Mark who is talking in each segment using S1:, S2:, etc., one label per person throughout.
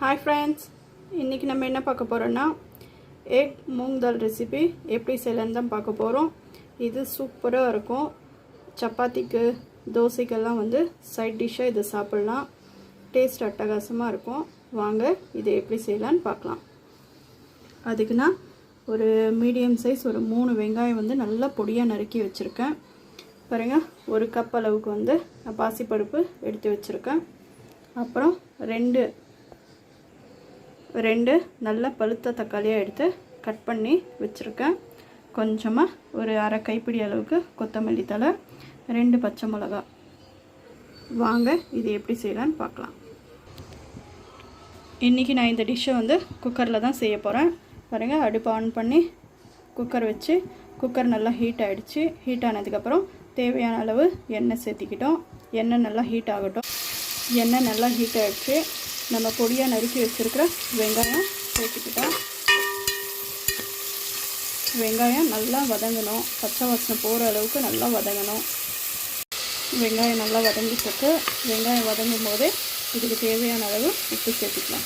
S1: Hi friends, இன்றைக்கி நம்ம என்ன பார்க்க போகிறோன்னா எக் மூங் தால் ரெசிபி எப்படி செய்யலான்னு தான் பார்க்க போகிறோம். இது சூப்பராக இருக்கும். சப்பாத்திக்கு தோசைக்கெல்லாம் வந்து சைட் டிஷ்ஷாக இதை சாப்பிட்லாம். டேஸ்ட் அட்டகாசமாக இருக்கும். வாங்க இதை எப்படி செய்யலான்னு பார்க்கலாம். அதுக்கு நான் ஒரு மீடியம் சைஸ் ஒரு 3 வெங்காயம் வந்து நல்லா பொடியாக நறுக்கி வச்சுருக்கேன். பாருங்கள், 1 கப் அளவுக்கு வந்து நான் பாசிப்பருப்பு எடுத்து வச்சுருக்கேன். அப்புறம் ரெண்டு நல்ல பழுத்த தக்காளியாக எடுத்து கட் பண்ணி வச்சுருக்கேன். கொஞ்சமாக ஒரு அரை கைப்பிடி அளவுக்கு கொத்தமல்லி தழை, 2 பச்சை மிளகா. வாங்க இது எப்படி செய்யலான்னு பார்க்கலாம். இன்றைக்கி நான் இந்த டிஷ்ஷை வந்து குக்கரில் தான் செய்ய போகிறேன். பாருங்கள், அடுப்பு ஆன் பண்ணி குக்கர் வச்சு குக்கர் நல்லா ஹீட் ஆகிடுச்சு. ஹீட் ஆனதுக்கப்புறம் தேவையான அளவு எண்ணெய் சேர்த்திக்கிட்டோம். எண்ணெய் நல்லா ஹீட் ஆகட்டும். எண்ணெய் நல்லா ஹீட் ஆகிடுச்சு. நம்ம பொடியாக நறுக்கி வச்சுருக்கிற வெங்காயம் சேர்த்துக்கிட்டோம். வெங்காயம் நல்லா வதங்கணும். பச்சை வாசனை போகிற அளவுக்கு நல்லா வதங்கணும். வெங்காயம் நல்லா வதங்கிட்டு வெங்காயம் வதங்கும் போதே இதுக்கு தேவையான அளவு உப்பு சேர்த்துக்கலாம்.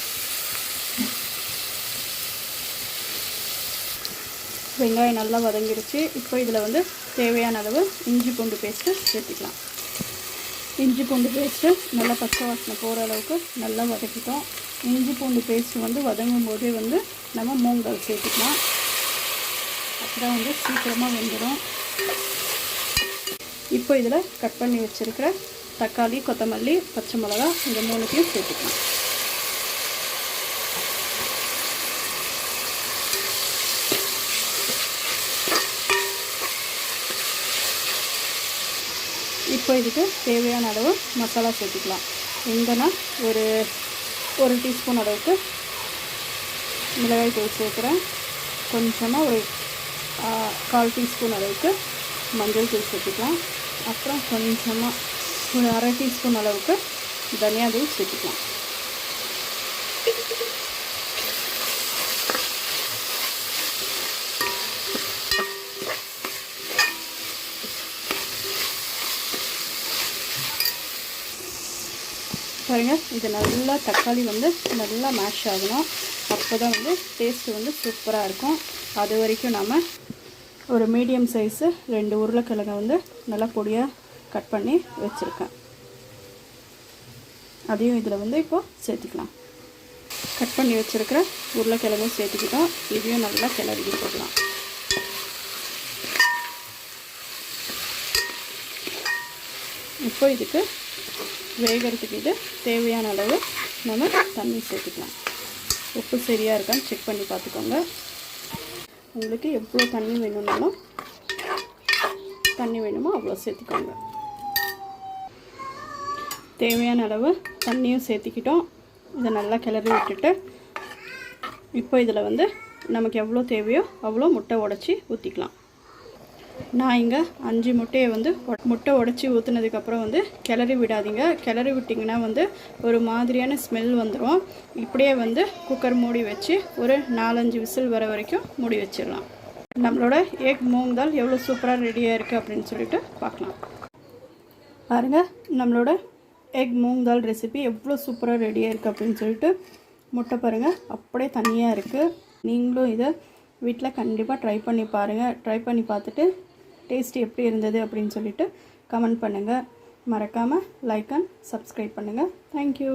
S1: வெங்காயம் நல்லா வதங்கிடுச்சு. இப்போ இதில் வந்து தேவையான அளவு இஞ்சி பூண்டு பேஸ்ட்டு சேர்த்துக்கலாம். இஞ்சி பூண்டு பேஸ்ட்டு நல்லா பச்சை வாசனை போகிற அளவுக்கு நல்லா வதக்கிட்டோம். இஞ்சி பூண்டு பேஸ்ட்டு வந்து வதங்கும் போதே வந்து நம்ம மூங் தால் சேர்த்துக்கலாம். அப்புறம் வந்து சீக்கிரமாக வெந்துடும். இப்போ இதில் கட் பண்ணி வச்சுருக்கிற தக்காளி, கொத்தமல்லி, பச்சை மிளகா இந்த 3த்தையும் சேர்த்துக்கலாம். இப்போ இதுக்கு தேவையான அளவு மசாலா சேர்த்துக்கலாம். இங்கேனா ஒரு டீஸ்பூன் அளவுக்கு மிளகாய் தூள் சேர்க்குறேன். கொஞ்சமாக ஒரு 1/4 டீஸ்பூன் அளவுக்கு மஞ்சள் தூள் சேர்த்துக்கலாம். அப்புறம் கொஞ்சமாக ஒரு அரை டீஸ்பூன் அளவுக்கு தனியா தூள் சேர்த்துக்கலாம். பாருங்கள், இது நல்லா தக்காளி வந்து நல்லா மேஷ் ஆகணும். அப்போ தான் வந்து டேஸ்ட்டு வந்து சூப்பராக இருக்கும். அது வரைக்கும் நம்ம ஒரு மீடியம் சைஸு 2 உருளைக்கிழங்கை வந்து நல்லா பொடியாக கட் பண்ணி வச்சுருக்கேன். அதையும் இதில் வந்து இப்போது சேர்த்துக்கலாம். கட் பண்ணி வச்சுருக்கிற உருளைக்கிழங்கும் சேர்த்துக்கிட்டோம். இதையும் நல்லா கிளறி போடலாம். இப்போ இதுக்கு வேகிறதுக்கு இது தேவையான அளவு நம்ம தண்ணி சேர்த்துக்கலாம். உப்பு சரியாக இருக்கான்னு செக் பண்ணி பார்த்துக்கோங்க. உங்களுக்கு எவ்வளோ தண்ணி வேணுமோ அவ்வளோ சேர்த்துக்கோங்க. தேவையான அளவு தண்ணியும் சேர்த்துக்கிட்டோம். இதை நல்லா கிளறி விட்டுட்டு இப்போ இதில் வந்து நமக்கு எவ்வளோ தேவையோ அவ்வளோ முட்டை உடச்சி ஊற்றிக்கலாம். நான் இங்கே 5 முட்டையை வந்து முட்டை உடச்சி ஊற்றுனதுக்கப்புறம் வந்து கிளறி விடாதீங்க. கிளறி விட்டிங்கன்னா வந்து ஒரு மாதிரியான ஸ்மெல் வந்துடும். இப்படியே வந்து குக்கர் மூடி வச்சு ஒரு 4-5 விசில் வர வரைக்கும் மூடி வச்சிடலாம். நம்மளோட எக் மூங் தால் எவ்வளோ சூப்பராக ரெடியாக இருக்குது அப்படின்னு சொல்லிட்டு பார்க்கலாம். பாருங்கள், நம்மளோட எக் மூங் தால் ரெசிபி எவ்வளோ சூப்பராக ரெடியாக இருக்குது அப்படின்னு சொல்லிட்டு. முட்டை பாருங்கள் அப்படியே தனியாக இருக்குது. நீங்களும் இதை வீட்டில் கண்டிப்பாக ட்ரை பண்ணி பாருங்கள். ட்ரை பண்ணி பார்த்துட்டு டேஸ்ட் எப்படி இருந்தது அப்படின்னு சொல்லிட்டு கமெண்ட் பண்ணுங்கள். மறக்காமல் லைக் அண்ட் சப்ஸ்கிரைப் பண்ணுங்கள். தேங்க்யூ.